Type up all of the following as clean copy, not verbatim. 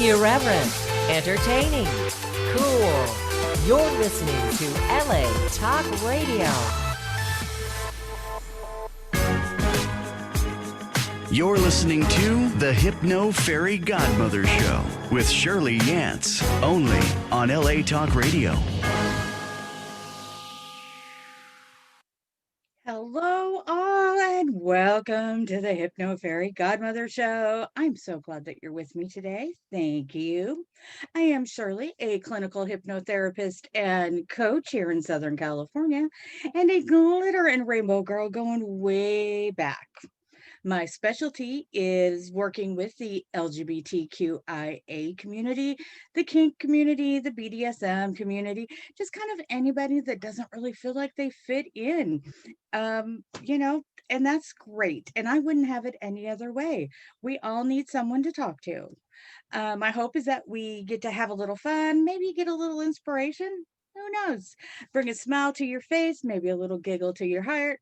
Irreverent, entertaining, cool. You're listening to LA Talk Radio. You're listening to the Hypno Fairy Godmother Show with Shirley Yance, only on LA Talk Radio. Hello, all, and welcome to the Hypno Fairy Godmother Show. I'm so glad that you're with me today. Thank you. I am Shirley, a clinical hypnotherapist and coach here in Southern California, and a glitter and rainbow girl going way back. My specialty is working with the LGBTQIA community, the kink community, the BDSM community, just kind of anybody that doesn't really feel like they fit in, and that's great. And I wouldn't have it any other way. We all need someone to talk to. My hope is that we get to have a little fun, maybe get a little inspiration. Who knows? Bring a smile to your face, maybe a little giggle to your heart.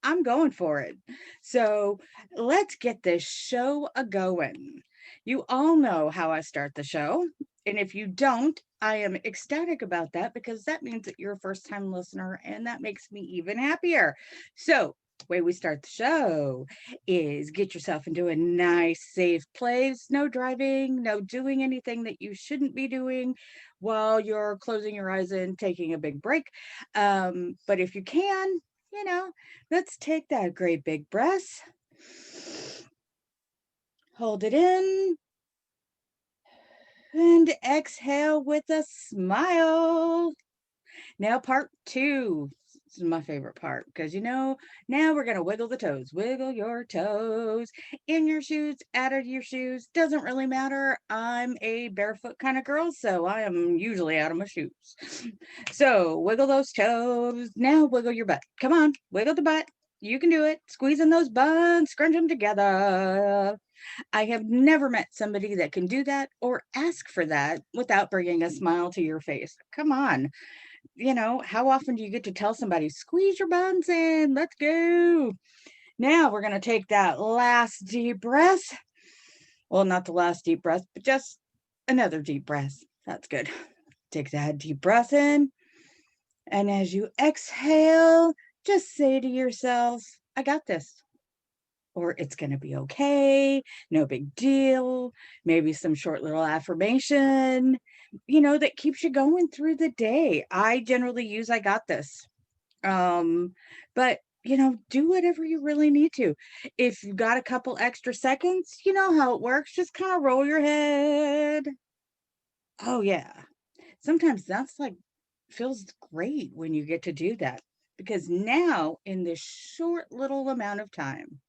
I'm going for it. So let's get this show a-going. You all know how I start the show. And if you don't, I am ecstatic about that because that means that you're a first-time listener and that makes me even happier. So the way we start the show is get yourself into a nice, safe place. No driving, no doing anything that you shouldn't be doing while you're closing your eyes and taking a big break. But if you can, let's take that great big breath. Hold it in. And exhale with a smile. Now, part two. This is my favorite part because, now we're going to wiggle the toes. Wiggle your toes in your shoes, out of your shoes. Doesn't really matter. I'm a barefoot kind of girl, so I am usually out of my shoes. So wiggle those toes. Now wiggle your butt. Come on, wiggle the butt. You can do it. Squeeze in those buns, scrunch them together. I have never met somebody that can do that or ask for that without bringing a smile to your face. Come on. How often do you get to tell somebody, squeeze your buns in, let's go. Now we're going to take that last deep breath. Well, not the last deep breath, but just another deep breath. That's good. Take that deep breath in. And as you exhale, just say to yourself, I got this. Or it's going to be okay. No big deal. Maybe some short little affirmation, that keeps you going through the day. I generally use I got this. But do whatever you really need to. If you've got a couple extra seconds, you know how it works. Just kind of roll your head. Oh, yeah. Sometimes that's feels great when you get to do that. Because now in this short little amount of time,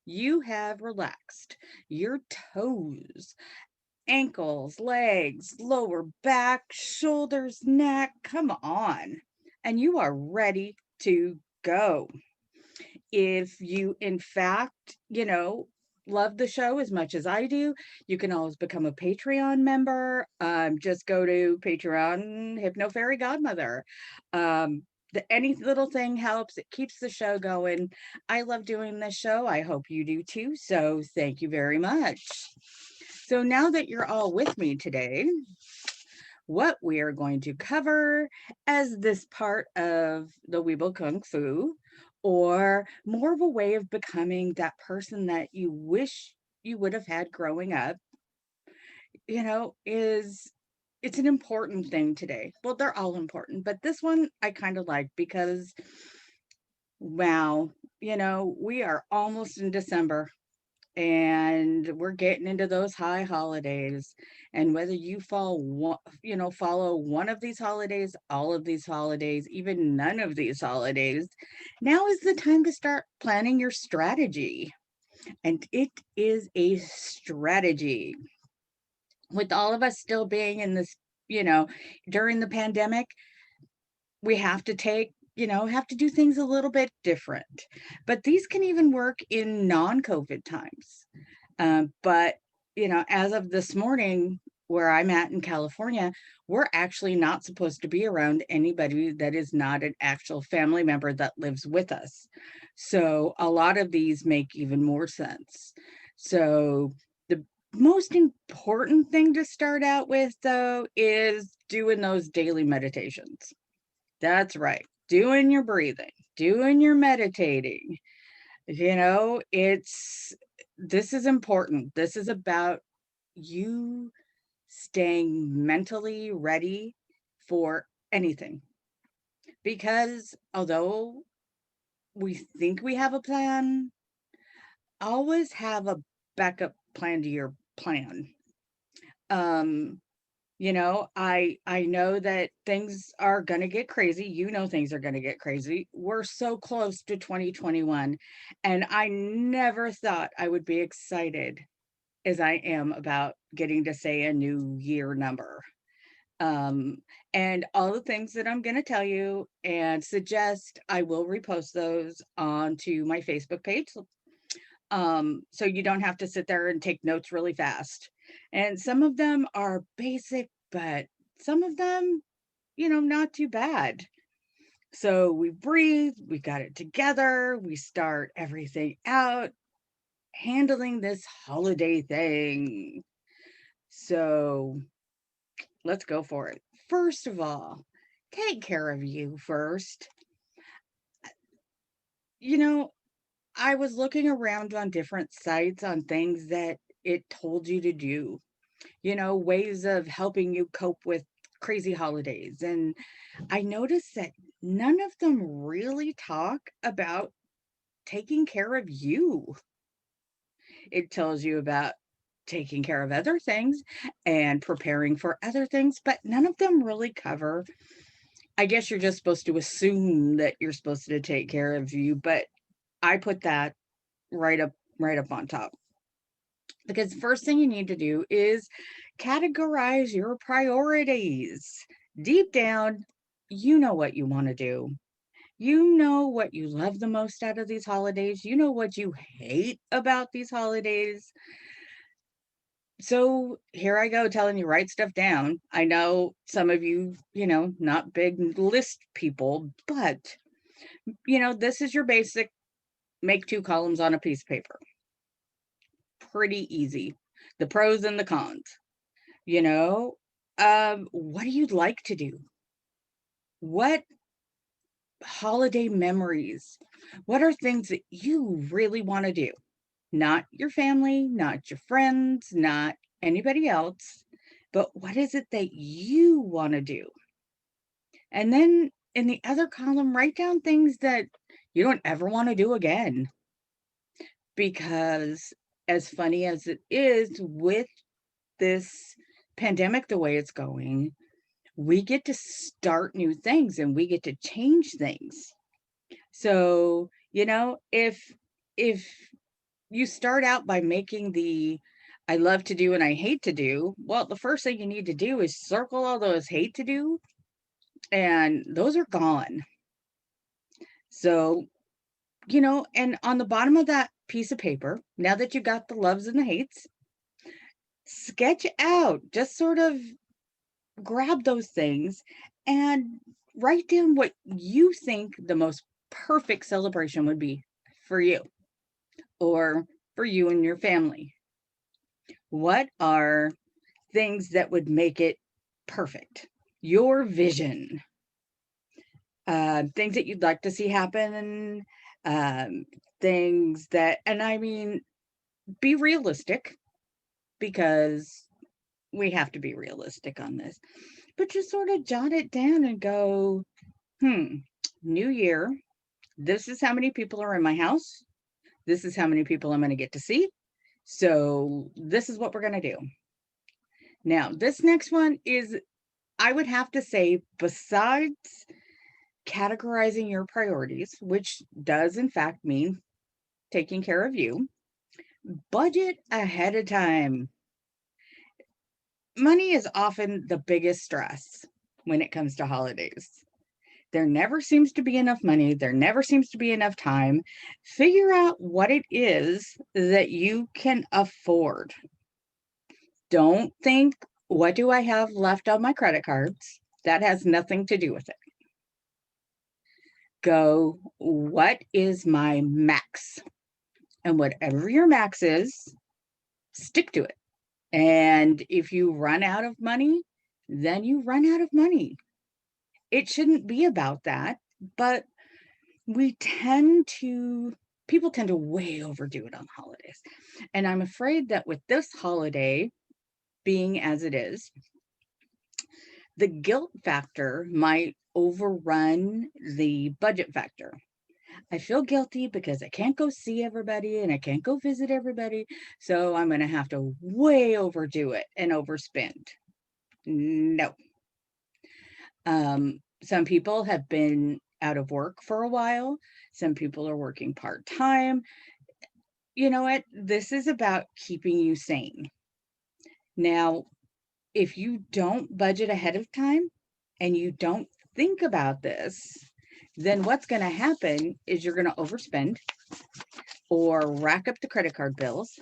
you have relaxed your toes, ankles, legs, lower back, shoulders, neck. Come on. And you are ready to go. If you, in fact, love the show as much as I do, you can always become a Patreon member. Just go to Patreon, Hypno Fairy Godmother. Any little thing helps. It keeps the show going. I love doing this show. I hope you do too. So thank you very much. So now that you're all with me today, what we are going to cover as this part of the Weeble Kung Fu, or more of a way of becoming that person that you wish you would have had growing up, is it's an important thing today. Well, they're all important, but this one I kind of like because, wow, we are almost in December and we're getting into those high holidays. And whether you follow one of these holidays, all of these holidays, even none of these holidays, now is the time to start planning your strategy. And it is a strategy. With all of us still being in this, during the pandemic, we have to do things a little bit different. But these can even work in non-COVID times. But, as of this morning, where I'm at in California, we're actually not supposed to be around anybody that is not an actual family member that lives with us. So a lot of these make even more sense. So most important thing to start out with, though, is doing those daily meditations. That's right. Doing your breathing, doing your meditating. This is important. This is about you staying mentally ready for anything. Because although we think we have a plan, always have a backup plan to your plan. Um, I know that things are going to get crazy. Things are going to get crazy. We're so close to 2021, and I never thought I would be excited as I am about getting to say a new year number. Um, and all the things that I'm going to tell you and suggest, I will repost those onto my Facebook page. So you don't have to sit there and take notes really fast. And some of them are basic, but some of them, not too bad. So we breathe, we got it together, we start everything out, handling this holiday thing. So let's go for it. First of all, take care of you first. You know, I was looking around on different sites on things that it told you to do, ways of helping you cope with crazy holidays. And I noticed that none of them really talk about taking care of you. It tells you about taking care of other things and preparing for other things, but none of them really cover. I guess you're just supposed to assume that you're supposed to take care of you, but I put that right up on top. Because the first thing you need to do is categorize your priorities. Deep down, you know what you want to do. You know what you love the most out of these holidays. You know what you hate about these holidays. So here I go telling you, write stuff down. I know some of you, not big list people, but, this is your basic make 2 columns on a piece of paper. Pretty easy. The pros and the cons. What do you like to do? What holiday memories? What are things that you really want to do? Not your family, not your friends, not anybody else, but what is it that you want to do? And then in the other column, write down things that you don't ever want to do again. Because as funny as it is with this pandemic, the way it's going, we get to start new things and we get to change things. So, if you start out by making the I love to do and I hate to do, well, the first thing you need to do is circle all those hate to do, and those are gone. So, and on the bottom of that piece of paper, now that you got the loves and the hates, sketch out, just sort of grab those things and write down what you think the most perfect celebration would be for you or for you and your family. What are things that would make it perfect? Your vision, things that you'd like to see happen, things that, and I mean, be realistic, because we have to be realistic on this, but just sort of jot it down and go, new year. This is how many people are in my house. This is how many people I'm going to get to see. So this is what we're going to do. Now, this next one is, I would have to say, besides categorizing your priorities, which does in fact mean taking care of you, budget ahead of time. Money is often the biggest stress when it comes to holidays. There never seems to be enough money. There never seems to be enough time. Figure out what it is that you can afford. Don't think, what do I have left on my credit cards? That has nothing to do with it. Go, what is my max? And whatever your max is, stick to it. And if you run out of money, then you run out of money. It shouldn't be about that, but people tend to way overdo it on holidays. And I'm afraid that with this holiday being as it is, the guilt factor might overrun the budget factor. I feel guilty because I can't go see everybody and I can't go visit everybody. So I'm going to have to way overdo it and overspend. No. Some people have been out of work for a while. Some people are working part-time. You know what? This is about keeping you sane. Now, if you don't budget ahead of time and you don't think about this, then what's going to happen is you're going to overspend or rack up the credit card bills.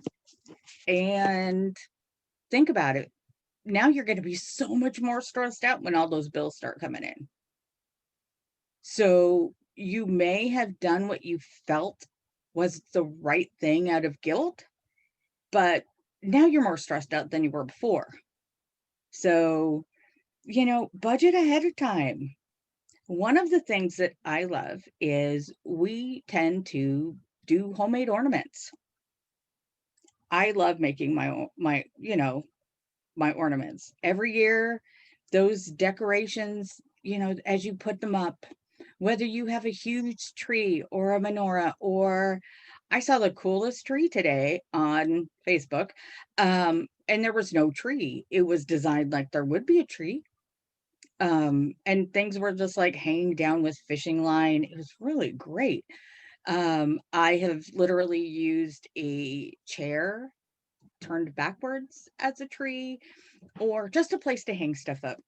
And think about it. Now you're going to be so much more stressed out when all those bills start coming in. So you may have done what you felt was the right thing out of guilt, but now you're more stressed out than you were before. So, budget ahead of time. One of the things that I love is we tend to do homemade ornaments. I love making my ornaments. Every year, those decorations, as you put them up, whether you have a huge tree or a menorah, or I saw the coolest tree today on Facebook, and there was no tree. It was designed like there would be a tree. And things were just like hanging down with fishing line. It was really great. I have literally used a chair turned backwards as a tree, or just a place to hang stuff up.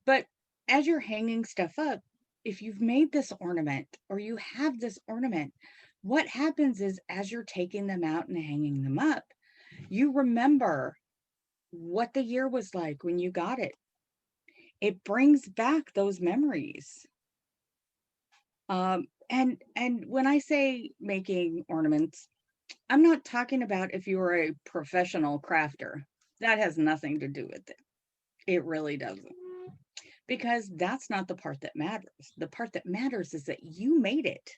But as you're hanging stuff up, if you've made this ornament or you have this ornament, what happens is as you're taking them out and hanging them up, you remember what the year was like when you got it. It brings back those memories. And when I say making ornaments, I'm not talking about if you are a professional crafter. That has nothing to do with it. It really doesn't. Because that's not the part that matters. The part that matters is that you made it.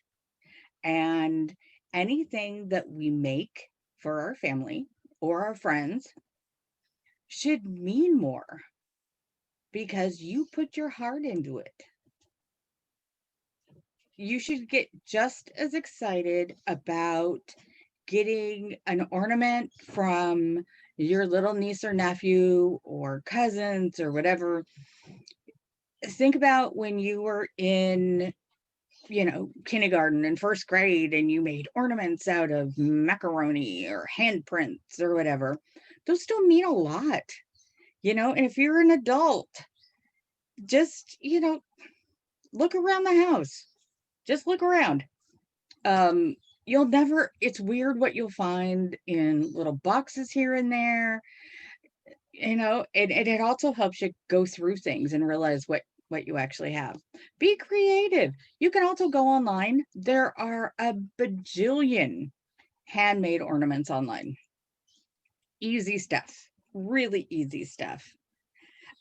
And anything that we make for our family or our friends should mean more because you put your heart into it. You should get just as excited about getting an ornament from your little niece or nephew or cousins or whatever. Think about when you were in, kindergarten and first grade and you made ornaments out of macaroni or handprints or whatever. Those still mean a lot, and if you're an adult, just, look around the house. Just look around. It's weird what you'll find in little boxes here and there, and it also helps you go through things and realize what you actually have. Be creative. You can also go online. There are a bajillion handmade ornaments online. Easy stuff, really easy stuff.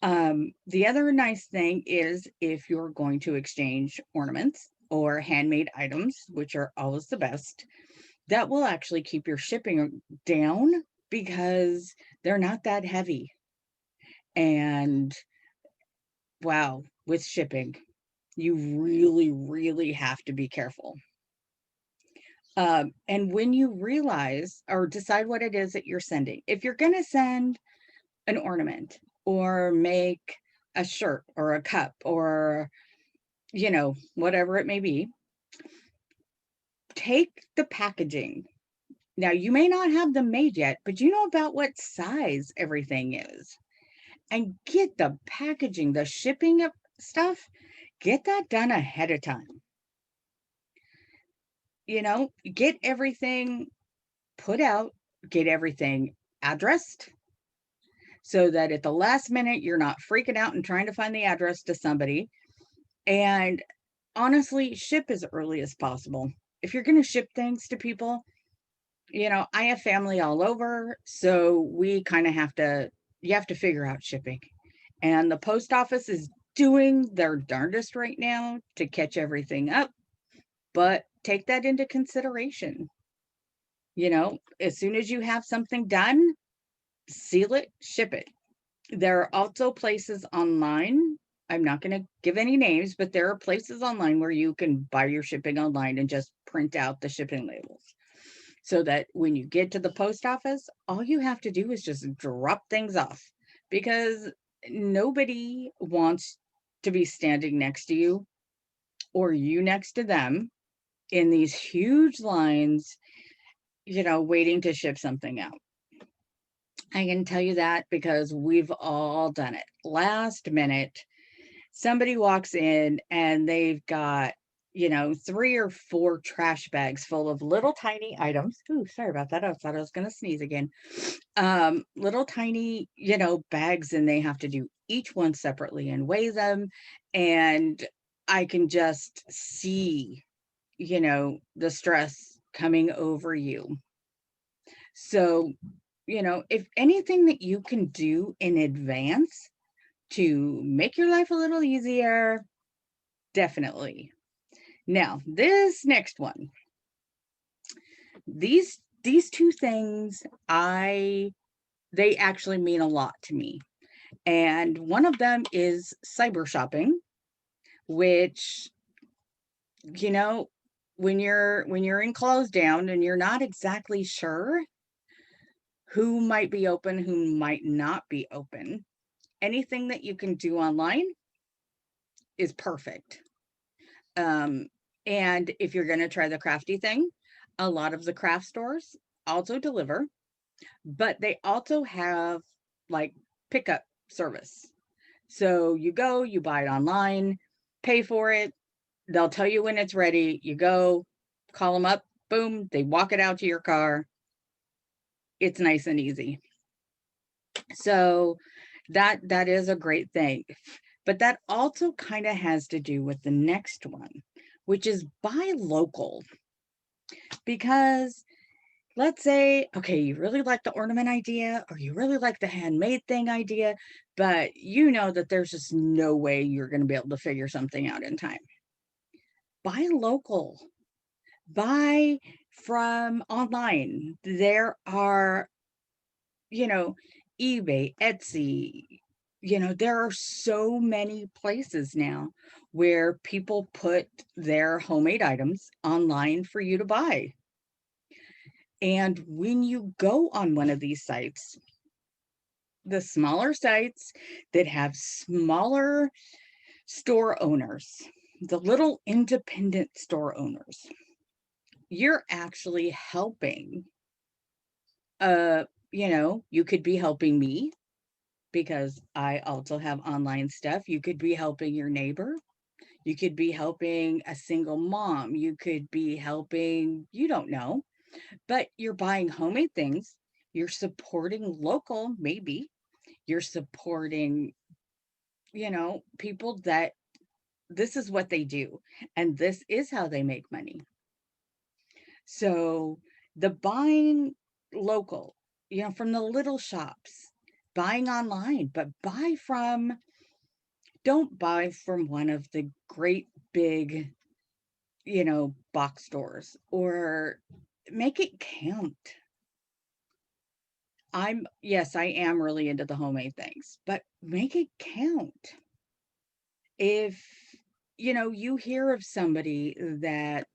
The other nice thing is if you're going to exchange ornaments or handmade items, which are always the best, that will actually keep your shipping down because they're not that heavy. And wow, with shipping, you really, really have to be careful. And when you realize or decide what it is that you're sending, if you're going to send an ornament or make a shirt or a cup or, whatever it may be, take the packaging. Now, you may not have them made yet, but you know about what size everything is. And get the packaging, the shipping of stuff, get that done ahead of time. Get everything put out, get everything addressed so that at the last minute, you're not freaking out and trying to find the address to somebody. And honestly, ship as early as possible. If you're going to ship things to people, I have family all over, so we kind of you have to figure out shipping. And the post office is doing their darndest right now to catch everything up, but take that into consideration. As soon as you have something done, seal it, ship it. There are also places online. I'm not going to give any names, but there are places online where you can buy your shipping online and just print out the shipping labels so that when you get to the post office, all you have to do is just drop things off, because nobody wants to be standing next to you or you next to them in these huge lines, waiting to ship something out. I can tell you that because we've all done it. Last minute, somebody walks in and they've got, 3 or 4 trash bags full of little tiny items. Ooh, sorry about that. I thought I was going to sneeze again. Little tiny, bags, and they have to do each one separately and weigh them. And I can just see, the stress coming over you. So, if anything that you can do in advance to make your life a little easier, definitely. Now, this next one, these 2 things, they actually mean a lot to me. And one of them is cyber shopping, which, when you're in closed down and you're not exactly sure who might be open, who might not be open, anything that you can do online is perfect. And if you're going to try the crafty thing, a lot of the craft stores also deliver, but they also have like pickup service. So you go, you buy it online, pay for it. They'll tell you when it's ready. You go, call them up, boom, they walk it out to your car. It's nice and easy. So that is a great thing. But that also kind of has to do with the next one, which is buy local. Because let's say, okay, you really like the ornament idea or you really like the handmade thing idea, but you know that there's just no way you're going to be able to figure something out in time. Buy local. Buy from online. There are, eBay, Etsy, there are so many places now where people put their homemade items online for you to buy. And when you go on one of these sites, the smaller sites that have smaller store owners, the little independent store owners, you're actually helping. You could be helping me because I also have online stuff. You could be helping your neighbor. You could be helping a single mom. You could be helping, you don't know, but you're buying homemade things. You're supporting local, maybe. You're supporting, people that this is what they do. And this is how they make money. So the buying local, from the little shops, buying online, but don't buy from one of the great big, box stores, or make it count. Yes, I am really into the homemade things, but make it count. If, you hear of somebody that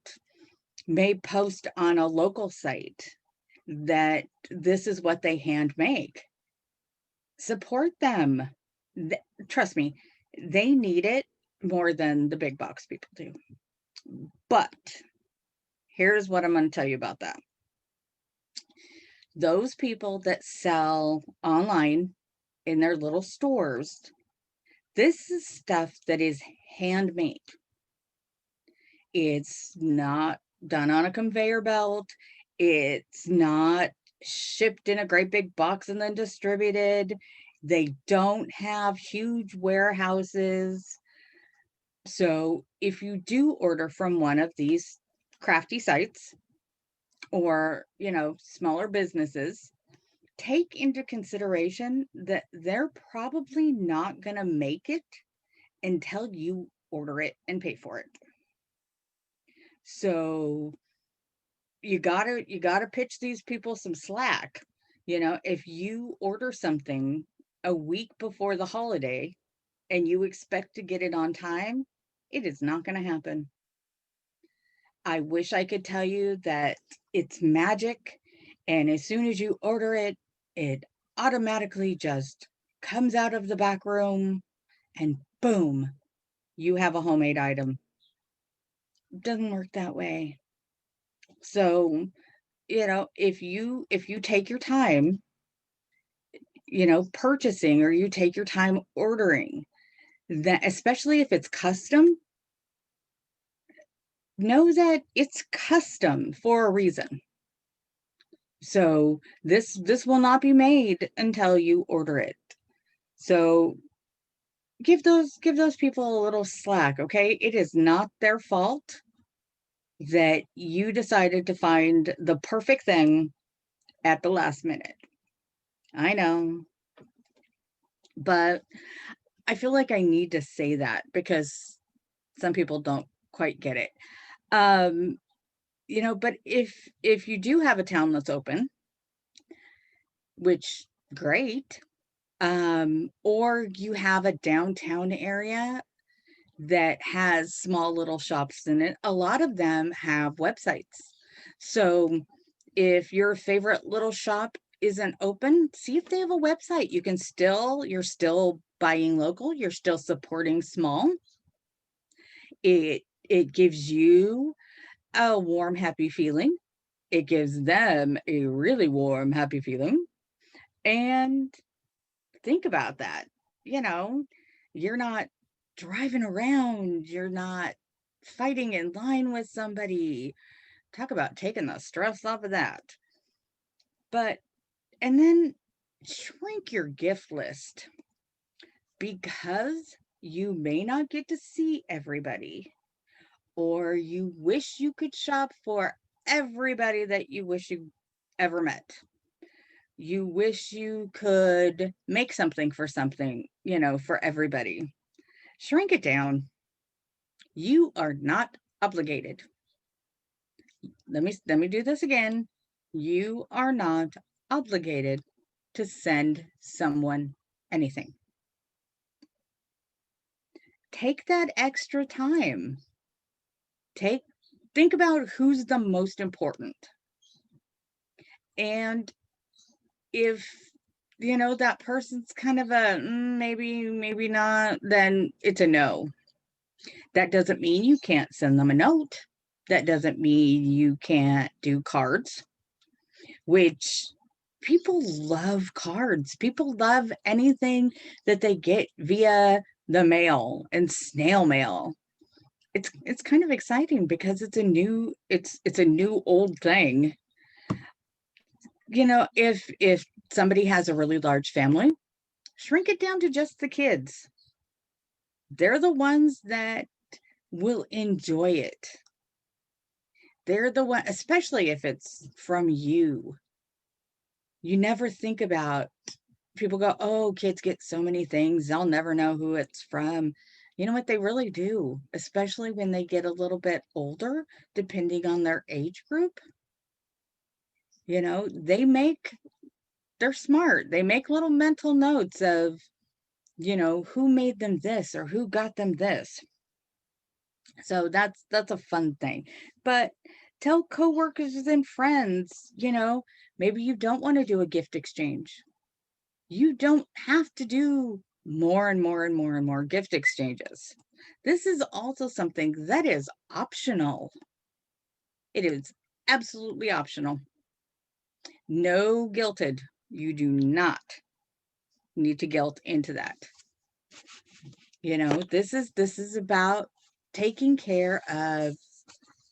may post on a local site that this is what they hand make, support them. Trust me, they need it more than the big box people do. But here's what I'm going to tell you about that. Those people that sell online in their little stores, this is stuff that is handmade. It's not done on a conveyor belt. It's not shipped in a great big box and then distributed. They don't have huge warehouses. So if you do order from one of these crafty sites or, smaller businesses, take into consideration that they're probably not going to make it until you order it and pay for it. So you gotta pitch these people some slack. If you order something a week before the holiday and you expect to get it on time, it is not going to happen. I wish I could tell you that it's magic, and as soon as you order it, it automatically just comes out of the back room and boom, you have a homemade item. It doesn't work that way. So, if you take your time, purchasing, or you take your time ordering, that especially if it's custom, know that it's custom for a reason. So this will not be made until you order it. So give those people a little slack, okay? It is not their fault that you decided to find the perfect thing at the last minute. I know, but I feel like I need to say that because some people don't quite get it. Um, but if you do have a town that's open, which great, or you have a downtown area that has small little shops in it, a lot of them have websites. So if your favorite little shop isn't open, see if they have a website. You're still buying local, you're still supporting small. It gives you a warm, happy feeling. It gives them a really warm, happy feeling. And think about that. You know, you're not driving around, you're not fighting in line with somebody. Talk about taking the stress off of that. But, and then shrink your gift list because you may not get to see everybody, or you wish you could shop for everybody that you wish you ever met. You wish you could make something for everybody. Shrink it down. You are not obligated. Let me do this again. You are not obligated to send someone anything. Take that extra time. Think about who's the most important. And if that person's kind of a maybe not, then it's a no. That doesn't mean you can't send them a note. That doesn't mean you can't do cards, which people love cards. People love anything that they get via the mail and snail mail. It's kind of exciting because it's a new old thing. If somebody has a really large family, shrink it down to just the kids. They're the ones that will enjoy it. They're the one, especially if it's from you. You never think about, people go, oh, kids get so many things, they'll never know who it's from. You know what? They really do, especially when they get a little bit older, depending on their age group. They're smart. They make little mental notes of, who made them this or who got them this. So that's a fun thing. But tell coworkers and friends, maybe you don't want to do a gift exchange. You don't have to do more and more and more and more gift exchanges. This is also something that is optional. It is absolutely optional. No guilted. You do not need to guilt into that. This is about taking care of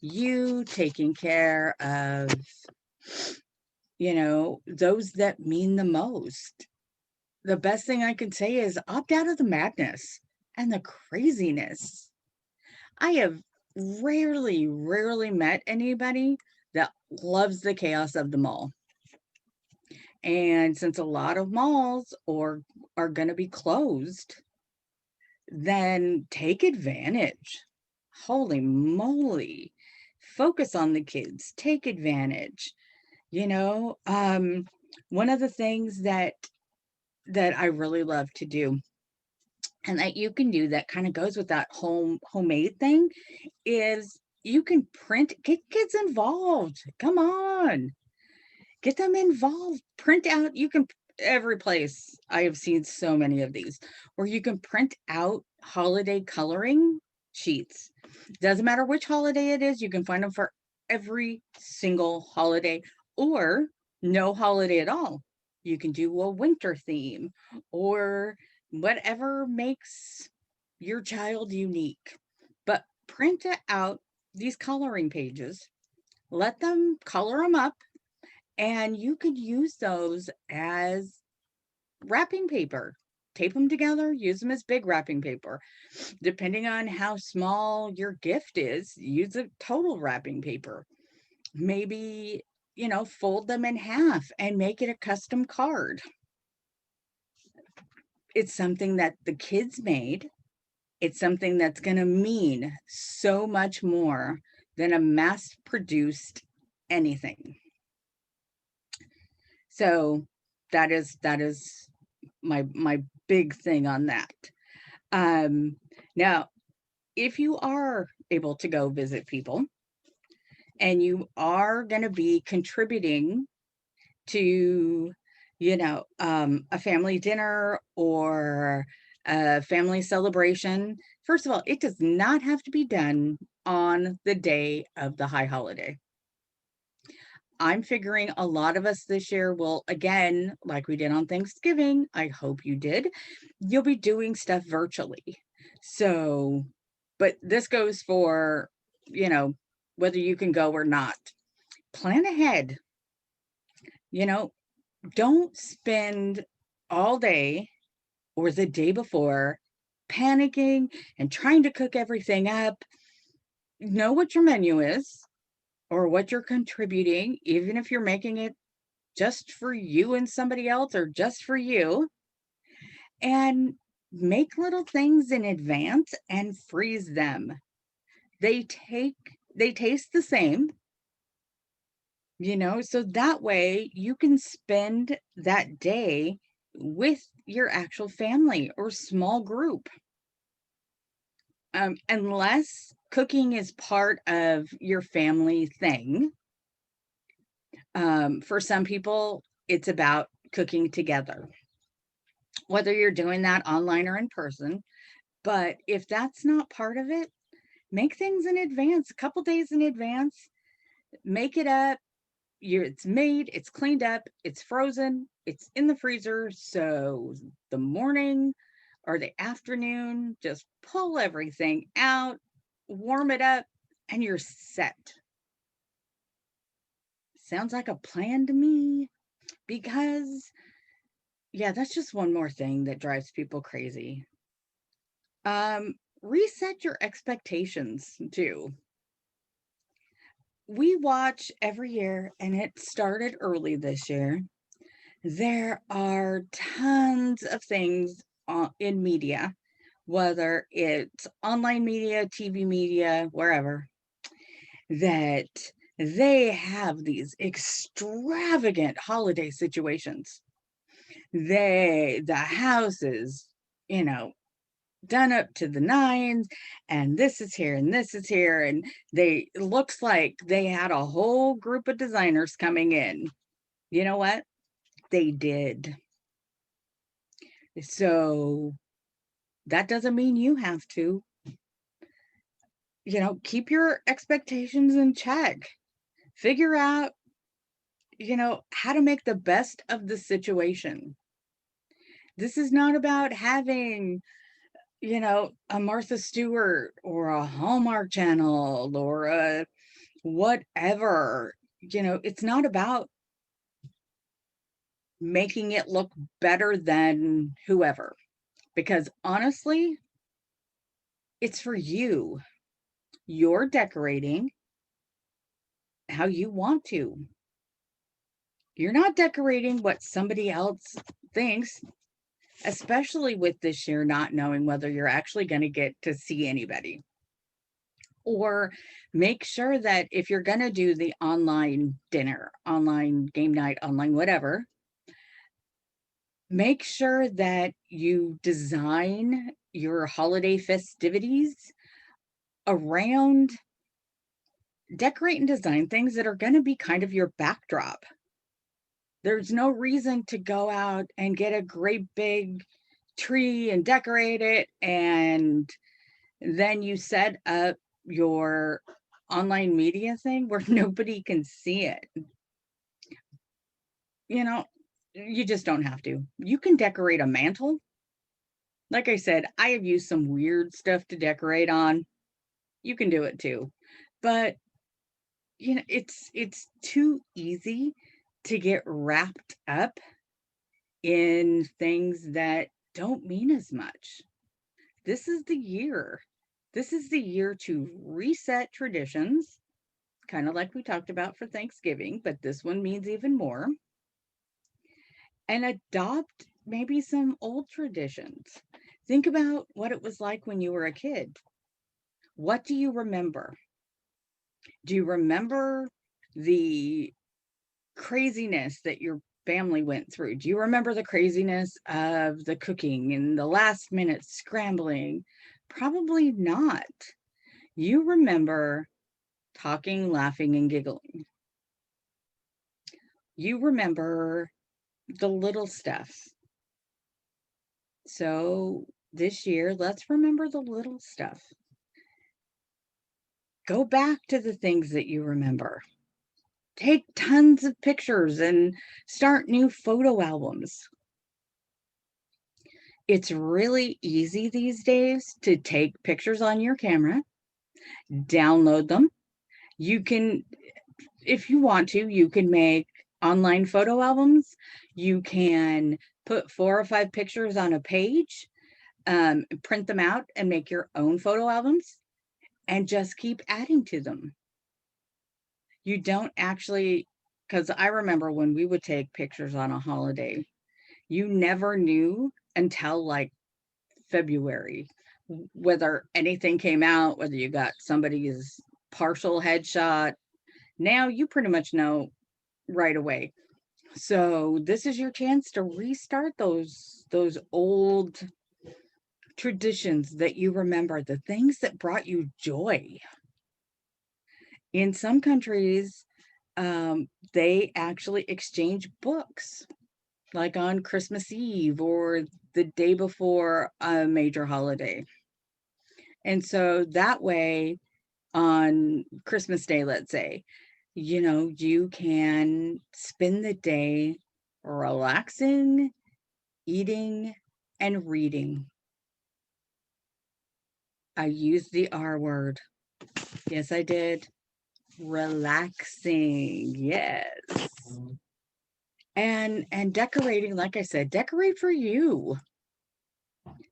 you, taking care of, those that mean the most. The best thing I can say is opt out of the madness and the craziness. I have rarely met anybody that loves the chaos of the mall. And since a lot of malls are going to be closed, then take advantage. Holy moly. Focus on the kids. Take advantage. You know, one of the things that I really love to do and that you can do that kind of goes with that homemade thing is you can get kids involved. Come on. Get them involved. Print out, you can, every place I have seen so many of these where you can print out holiday coloring sheets. Doesn't matter which holiday it is, you can find them for every single holiday or no holiday at all. You can do a winter theme or whatever makes your child unique. But print out these coloring pages, let them color them up, and you could use those as wrapping paper. Tape them together, use them as big wrapping paper. Depending on how small your gift is, use a total wrapping paper. Maybe, fold them in half and make it a custom card. It's something that the kids made. It's something that's going to mean so much more than a mass-produced anything. So that is my big thing on that. Now, if you are able to go visit people and you are going to be contributing to, a family dinner or a family celebration, first of all, it does not have to be done on the day of the high holiday. I'm figuring a lot of us this year will, again, like we did on Thanksgiving, I hope you did, you'll be doing stuff virtually. So, but this goes for, whether you can go or not. Plan ahead. Don't spend all day or the day before panicking and trying to cook everything up. Know what your menu is or what you're contributing, even if you're making it just for you and somebody else or just for you. And make little things in advance and freeze them. They taste the same, so that way you can spend that day with your actual family or small group. Unless cooking is part of your family thing. For some people, it's about cooking together, whether you're doing that online or in person. But if that's not part of it, make things in advance, a couple days in advance, make it up. It's made, it's cleaned up, it's frozen, it's in the freezer. So the morning or the afternoon, just pull everything out, warm it up, and you're set. Sounds like a plan to me, because that's just one more thing that drives people crazy. Reset your expectations too. We watch every year, and it started early this year. There are tons of things in media, whether it's online media, TV media, wherever, that they have these extravagant holiday situations. The house is, done up to the nines, and this is here and this is here, and it looks like they had a whole group of designers coming in. You know what? They did. So that doesn't mean you have to. Keep your expectations in check. Figure out, how to make the best of the situation. This is not about having, a Martha Stewart or a Hallmark Channel or a whatever. It's not about making it look better than whoever, because honestly, it's for you. You're decorating. how you want to. You're not decorating what somebody else thinks, especially with this year not knowing whether you're actually going to get to see anybody. Or make sure that if you're going to do the online dinner, online game night, online whatever, make sure that you design your holiday festivities around, decorate and design things that are going to be kind of your backdrop. There's no reason to go out and get a great big tree and decorate it, and then you set up your online media thing where nobody can see it. You know, you just don't have to. You can decorate a mantle. Like I said, I have used some weird stuff to decorate on. You can do it too. But it's too easy to get wrapped up in things that don't mean as much. This is the year. This is the year to reset traditions, kind of like we talked about for Thanksgiving, but this one means even more. And adopt maybe some old traditions. Think about what it was like when you were a kid. What do you remember? Do you remember the craziness that your family went through? Do you remember the craziness of the cooking and the last minute scrambling? Probably not. You remember talking, laughing, and giggling. You remember the little stuff. So this year, let's remember the little stuff. Go back to the things that you remember. Take tons of pictures and start new photo albums. It's really easy these days to take pictures on your camera, download them. You can, if you want to, you can make online photo albums. You can put 4 or 5 pictures on a page, print them out and make your own photo albums and just keep adding to them. You don't actually, because I remember when we would take pictures on a holiday, you never knew until like February whether anything came out, whether you got somebody's partial headshot. Now you pretty much know right away. So this is your chance to restart those old traditions that you remember, the things that brought you joy. In some countries, they actually exchange books, like on Christmas Eve or the day before a major holiday. And so that way, on Christmas Day, let's say, you can spend the day relaxing, eating, and reading. I used the R word. Yes, I did. Relaxing. Yes. And decorating, like I said, decorate for you.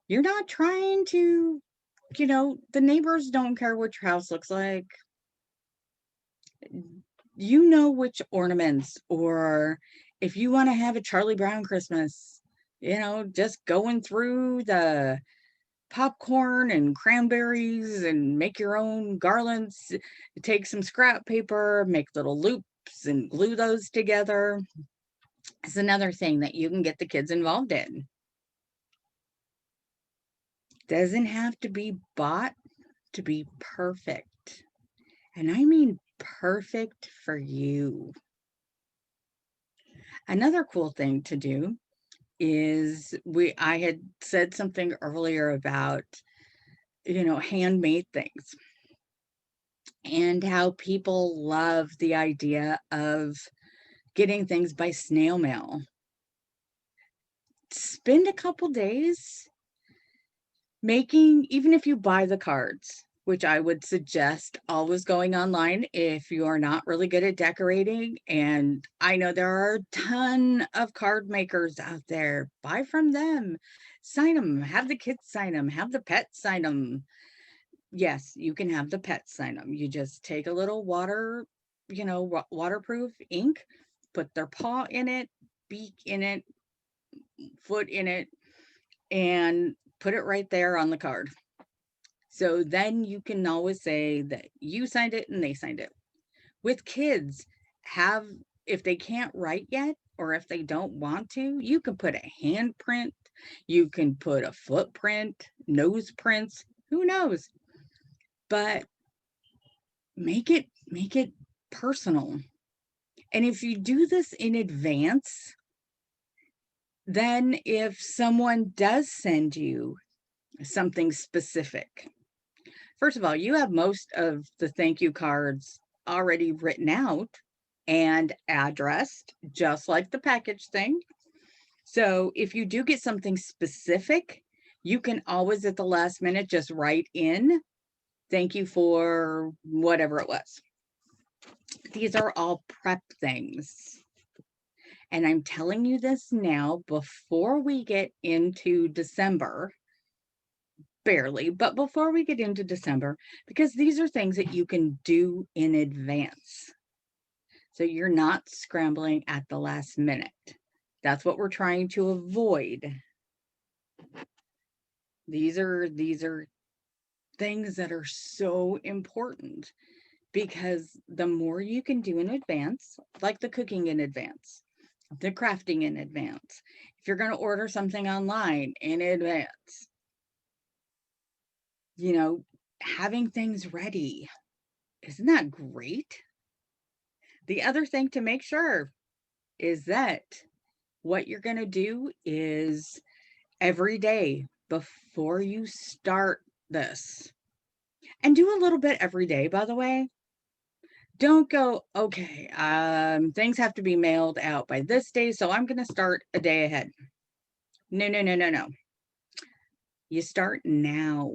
You're not trying to, the neighbors don't care what your house looks like. You know which ornaments, or if you want to have a Charlie Brown Christmas, just going through the popcorn and cranberries and make your own garlands, take some scrap paper, make little loops and glue those together. It's another thing that you can get the kids involved in. Doesn't have to be bought to be perfect. And I mean perfect for you. Another cool thing to do is I had said something earlier about, handmade things and how people love the idea of getting things by snail mail. Spend a couple days making, even if you buy the cards, which I would suggest always going online if you are not really good at decorating. And I know there are a ton of card makers out there. Buy from them, sign them, have the kids sign them, have the pets sign them. Yes, you can have the pets sign them. You just take a little water waterproof ink, put their paw in it, beak in it, foot in it, and put it right there on the card. So then you can always say that you signed it and they signed it. With kids, have if they can't write yet or if they don't want to, you can put a handprint, you can put a footprint, nose prints, who knows? But make it personal. And if you do this in advance, then if someone does send you something specific, first of all, you have most of the thank you cards already written out and addressed, just like the package thing. So if you do get something specific, you can always at the last minute just write in, thank you for whatever it was. These are all prep things. And I'm telling you this now before we get into December, barely, but before we get into December, because these are things that you can do in advance. So you're not scrambling at the last minute. That's what we're trying to avoid. These are things that are so important because the more you can do in advance, like the cooking in advance, the crafting in advance, if you're going to order something online in advance, having things ready. Isn't that great? The other thing to make sure is that what you're going to do is every day before you start this, and do a little bit every day, by the way. Don't go, okay, things have to be mailed out by this day, so I'm going to start a day ahead. No, no, no, no, no. You start now.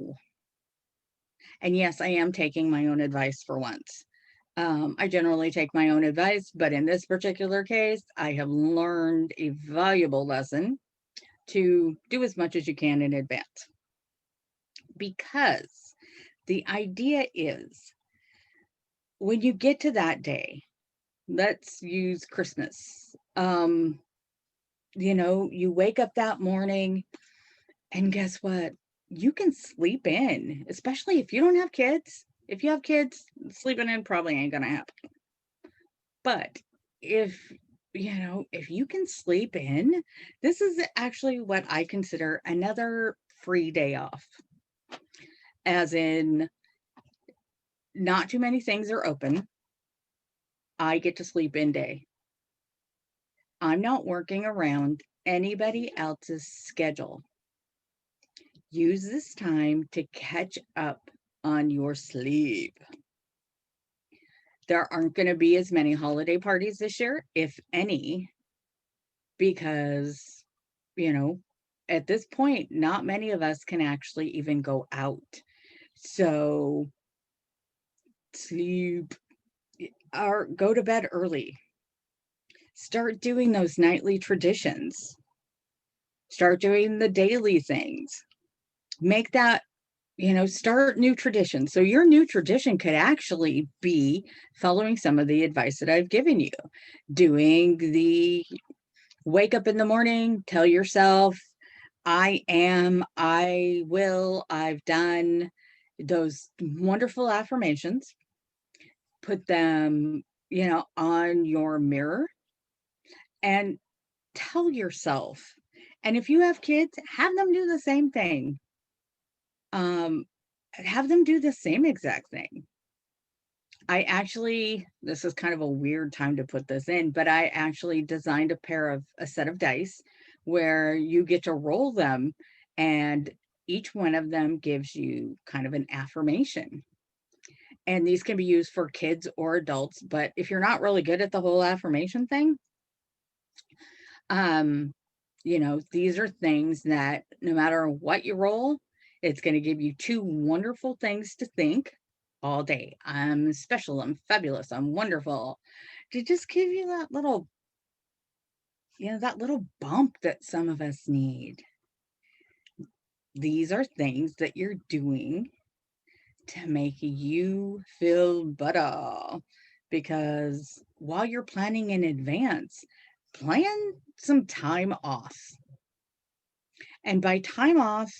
And yes, I am taking my own advice for once. I generally take my own advice, but in this particular case, I have learned a valuable lesson to do as much as you can in advance. Because the idea is when you get to that day, let's use Christmas. You wake up that morning and guess what? You can sleep in, especially if you don't have kids. If you have kids, sleeping in probably ain't gonna happen. But if if you can sleep in, this is actually what I consider another free day off. As in, not too many things are open. I get to sleep in day. I'm not working around anybody else's schedule. Use this time to catch up on your sleep. There aren't going to be as many holiday parties this year, if any, because, at this point, not many of us can actually even go out. So sleep or go to bed early. Start doing those nightly traditions. Start doing the daily things. Make that, start new traditions. So your new tradition could actually be following some of the advice that I've given you. Doing the wake up in the morning, tell yourself, I am, I will, I've done, those wonderful affirmations. Put them, on your mirror and tell yourself. And if you have kids, have them do the same thing. Have them do the same exact thing. This is kind of a weird time to put this in, but I actually designed a set of dice where you get to roll them and each one of them gives you kind of an affirmation. And these can be used for kids or adults, but if you're not really good at the whole affirmation thing, these are things that no matter what you roll, it's going to give you two wonderful things to think all day. I'm special, I'm fabulous, I'm wonderful. To just give you that little, that little bump that some of us need. These are things that you're doing to make you feel better. because while you're planning in advance, plan some time off. And by time off,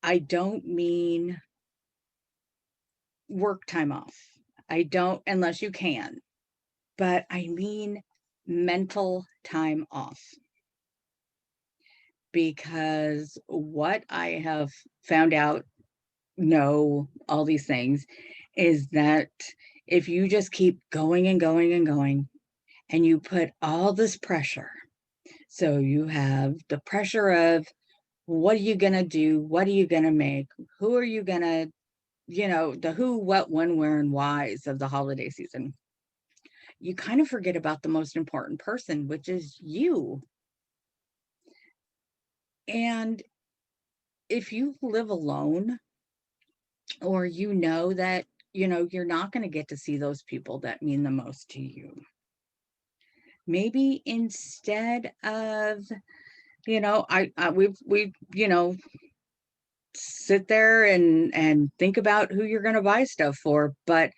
I don't mean work time off. I don't, unless you can, but I mean mental time off. Because what I have found out, know all these things, is that if you just keep going and going and going, and you put all this pressure, so you have the pressure of what are you going to do? What are you going to make? Who are you going to, the who, what, when, where, and whys of the holiday season. You kind of forget about the most important person, which is you. And if you live alone, or that, you're not going to get to see those people that mean the most to you. Maybe instead of, we sit there and think about who you're going to buy stuff for. But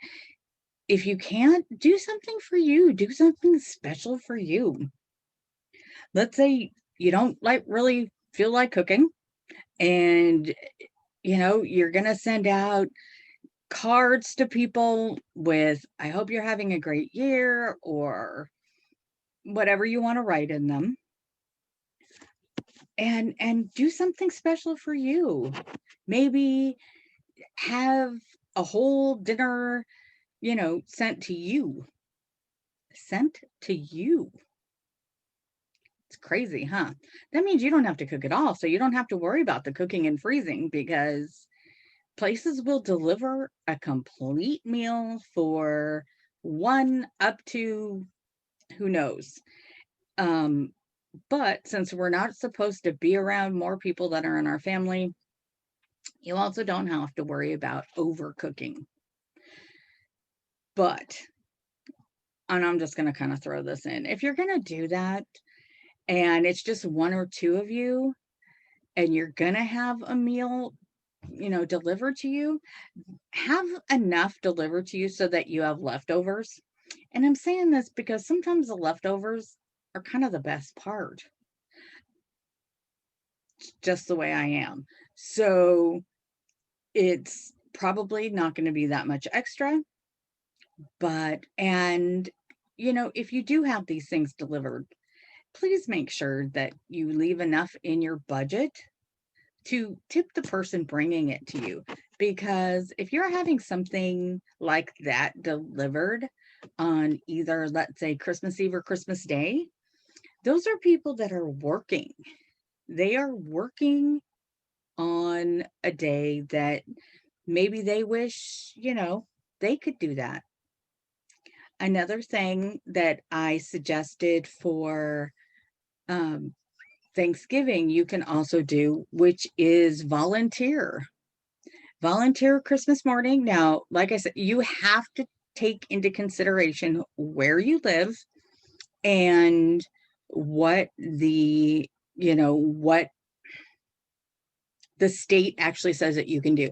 if you can't, do something for you, do something special for you. Let's say you don't really feel like cooking, and you're going to send out cards to people with, I hope you're having a great year, or whatever you want to write in them. And do something special for you. Maybe have a whole dinner, sent to you. Sent to you. It's crazy, huh? That means you don't have to cook at all. So you don't have to worry about the cooking and freezing, because places will deliver a complete meal for one up to who knows. But since we're not supposed to be around more people that are in our family, you also don't have to worry about overcooking. But, and I'm just going to kind of throw this in, if you're going to do that and it's just one or two of you, and you're going to have a meal, delivered to you, have enough delivered to you so that you have leftovers. And I'm saying this because sometimes the leftovers are kind of the best part. Just the way I am. So it's probably not going to be that much extra. But, and, if you do have these things delivered, please make sure that you leave enough in your budget to tip the person bringing it to you. Because if you're having something like that delivered on either, let's say, Christmas Eve or Christmas Day, those are people that are working. They are working on a day that maybe they wish, they could do that. Another thing that I suggested for Thanksgiving, you can also do, which is volunteer Christmas morning. Now, like I said, you have to take into consideration where you live and what what the state actually says that you can do.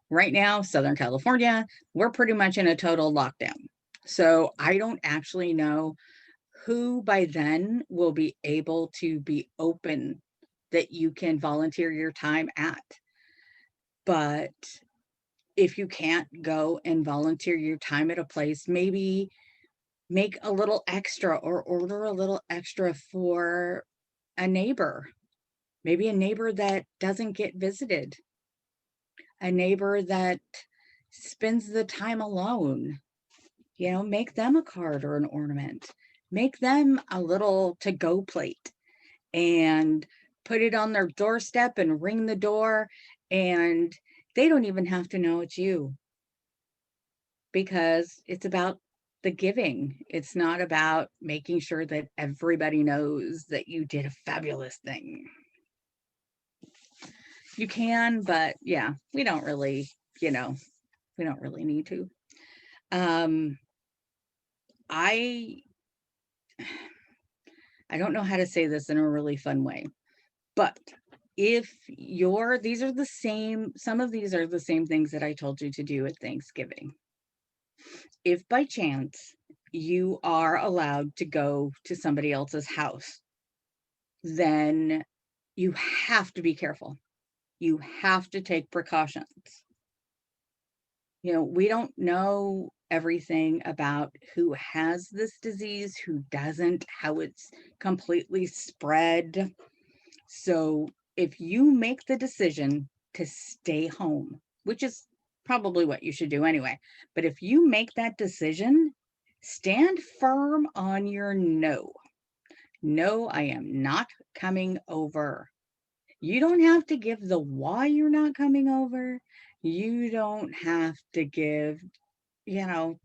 Right now, Southern California, we're pretty much in a total lockdown. So I don't actually know who by then will be able to be open that you can volunteer your time at. But if you can't go and volunteer your time at a place, maybe make a little extra or order a little extra for a neighbor. Maybe a neighbor that doesn't get visited. A neighbor that spends the time alone. Make them a card or an ornament. Make them a little to-go plate and put it on their doorstep and ring the door, and they don't even have to know it's you, because it's about the giving. It's not about making sure that everybody knows that you did a fabulous thing. You can, but yeah, we don't really need to. I don't know how to say this in a really fun way, but some of these are the same things that I told you to do at Thanksgiving. If by chance you are allowed to go to somebody else's house, then you have to be careful. You have to take precautions. We don't know everything about who has this disease, who doesn't, how it's completely spread. So if you make the decision to stay home, which is probably what you should do anyway, but if you make that decision, stand firm on your no. No, I am not coming over. You don't have to give the why you're not coming over. You don't have to give, you know,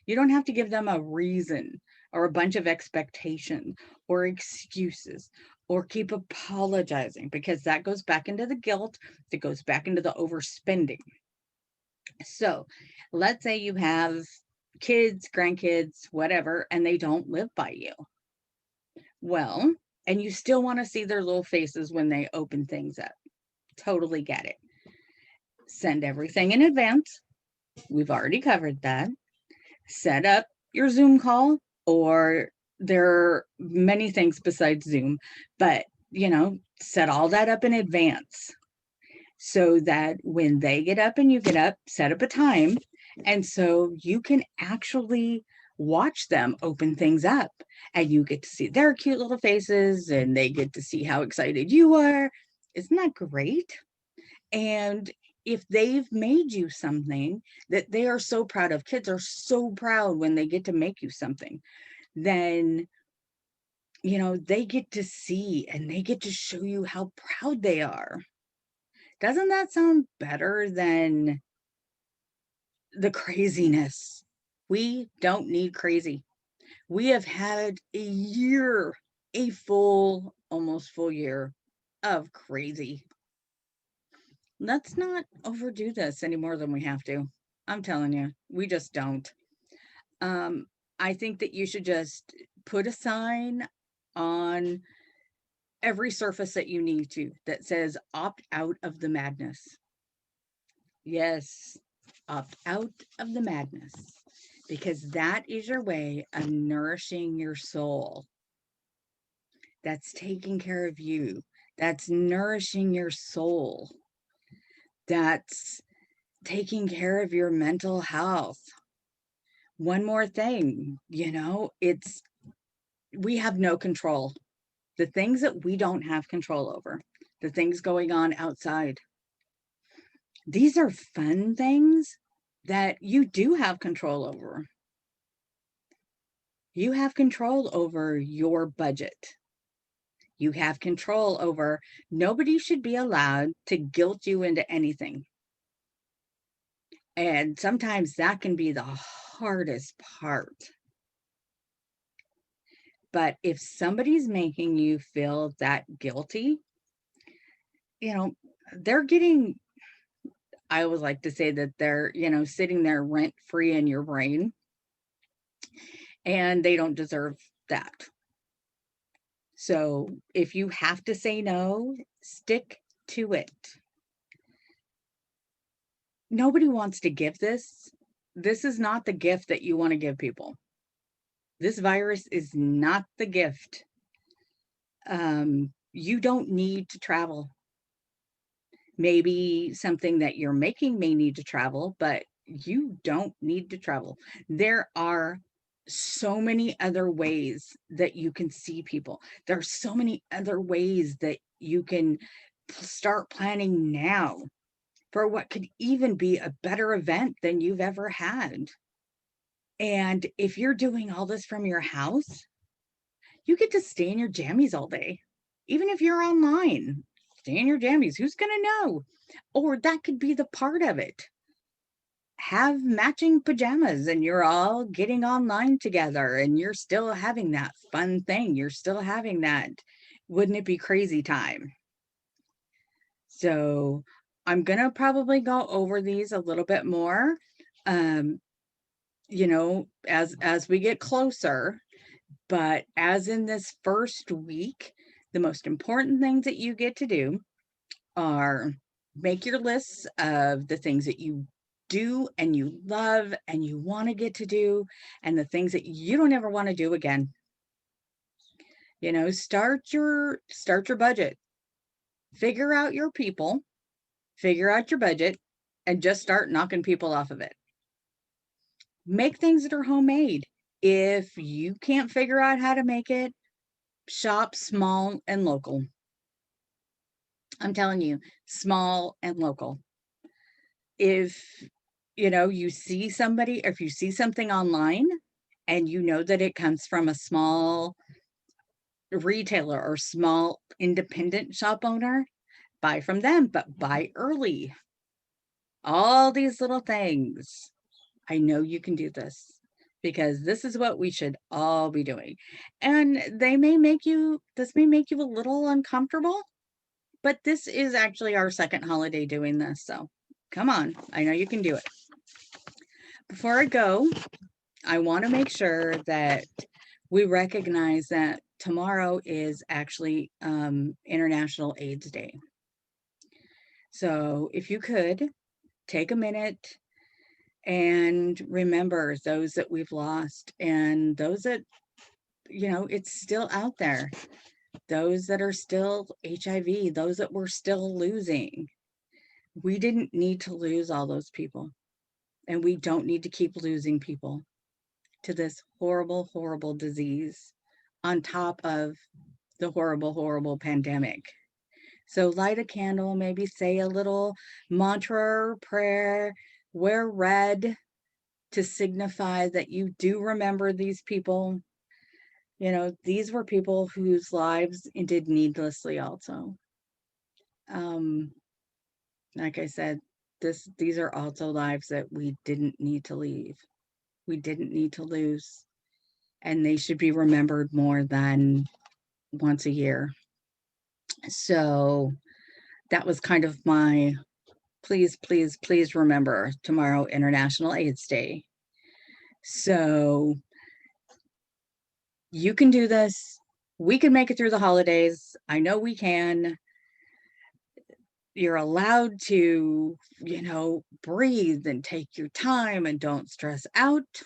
you don't have to give them a reason or a bunch of expectation or excuses or keep apologizing, because that goes back into the guilt. That goes back into the overspending. So let's say you have kids, grandkids, whatever, and they don't live by you. Well, and you still want to see their little faces when they open things up. Totally get it. Send everything in advance. We've already covered that. Set up your Zoom call, or there are many things besides Zoom, but set all that up in advance so that when they get up and you get up, set up a time. And so you can actually watch them open things up, and you get to see their cute little faces and they get to see how excited you are. Isn't that great? And if they've made you something that they are so proud of, kids are so proud when they get to make you something, then, they get to see and they get to show you how proud they are. Doesn't that sound better than the craziness? We don't need crazy. We have had a year, almost full year of crazy. Let's not overdo this any more than we have to. I'm telling you, we just don't. Um, I think that you should just put a sign on every surface that you need to that says opt out of the madness. Yes, opt out of the madness, because that is your way of nourishing your soul. That's taking care of you. That's nourishing your soul. That's taking care of your mental health. One more thing, we have no control. The things that we don't have control over, the things going on outside, these are fun things that you do have control over. You have control over your budget. You have control over, nobody should be allowed to guilt you into anything. And sometimes that can be the hardest part. But if somebody's making you feel that guilty, they're getting, I always like to say that they're, sitting there rent free in your brain, and they don't deserve that. So if you have to say no, stick to it. Nobody wants to give this. This is not the gift that you want to give people. This virus is not the gift. You don't need to travel. Maybe something that you're making may need to travel, but you don't need to travel. There are so many other ways that you can see people. There are so many other ways that you can start planning now for what could even be a better event than you've ever had. And if you're doing all this from your house, you get to stay in your jammies all day. Even if you're online, stay in your jammies. Who's going to know? Or that could be the part of it. Have matching pajamas and you're all getting online together and you're still having that fun thing. You're still having that, wouldn't it be crazy time? So I'm going to probably go over these a little bit more, as we get closer. But as in this first week, the most important things that you get to do are make your lists of the things that you do and you love and you want to get to do, and the things that you don't ever want to do again. You know, start your budget. Figure out your people, figure out your budget, and just start knocking people off of it. Make things that are homemade. If you can't figure out how to make it, shop small and local. I'm telling you, small and local. If you see somebody, if you see something online and you know that it comes from a small retailer or small independent shop owner, buy from them, but buy early. All these little things. I know you can do this, because this is what we should all be doing. And this may make you a little uncomfortable, but this is actually our second holiday doing this. So come on, I know you can do it. Before I go, I want to make sure that we recognize that tomorrow is actually International AIDS Day. So if you could take a minute and remember those that we've lost, and those that, it's still out there, those that are still HIV, those that we're still losing. We didn't need to lose all those people, and we don't need to keep losing people to this horrible, horrible disease on top of the horrible, horrible pandemic. So light a candle, maybe say a little mantra or prayer, wear red to signify that you do remember these people. These were people whose lives ended needlessly also. Like I said, these are also lives that we didn't need to leave. We didn't need to lose. And they should be remembered more than once a year. So that was kind of my please, please, please remember tomorrow, International AIDS Day. So you can do this. We can make it through the holidays. I know we can. You're allowed to, breathe and take your time and don't stress out.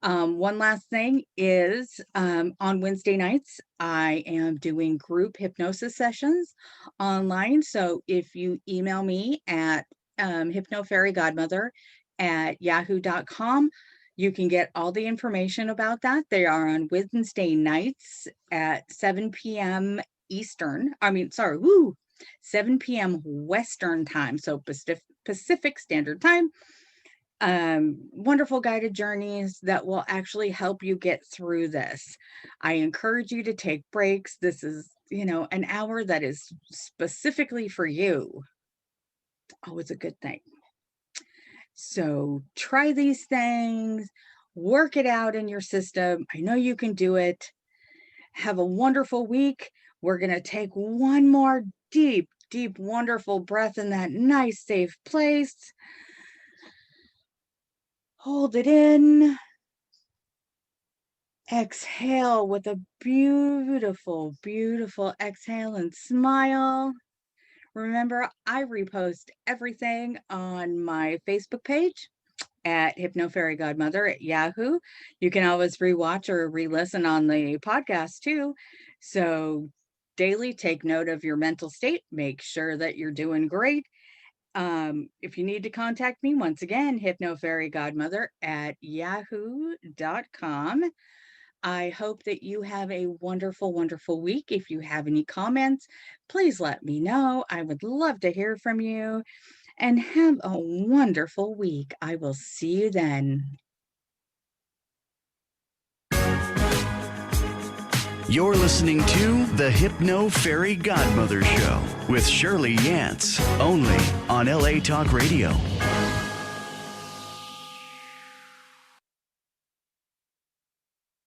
One last thing is, on Wednesday nights, I am doing group hypnosis sessions online. So if you email me at hypnofairygodmother@yahoo.com, you can get all the information about that. They are on Wednesday nights at 7 p.m. Eastern. 7 p.m. Western time. So Pacific Standard Time. Wonderful guided journeys that will actually help you get through this. I encourage you to take breaks. This is, an hour that is specifically for you. Always a good thing. So try these things, work it out in your system. I know you can do it. Have a wonderful week. We're going to take one more deep, deep, wonderful breath in that nice, safe place. Hold it in. Exhale with a beautiful, beautiful exhale and smile. Remember, I repost everything on my Facebook page at Hypno Fairy Godmother at Yahoo. You can always rewatch or re-listen on the podcast too. So daily take note of your mental state. Make sure that you're doing great. If you need to contact me, once again, Hypno Fairy Godmother at yahoo.com. I hope that you have a wonderful, wonderful week. If you have any comments, please let me know. I would love to hear from you, and have a wonderful week. I will see you then. You're listening to the Hypno Fairy Godmother Show with Shirley Yance, only on LA Talk Radio.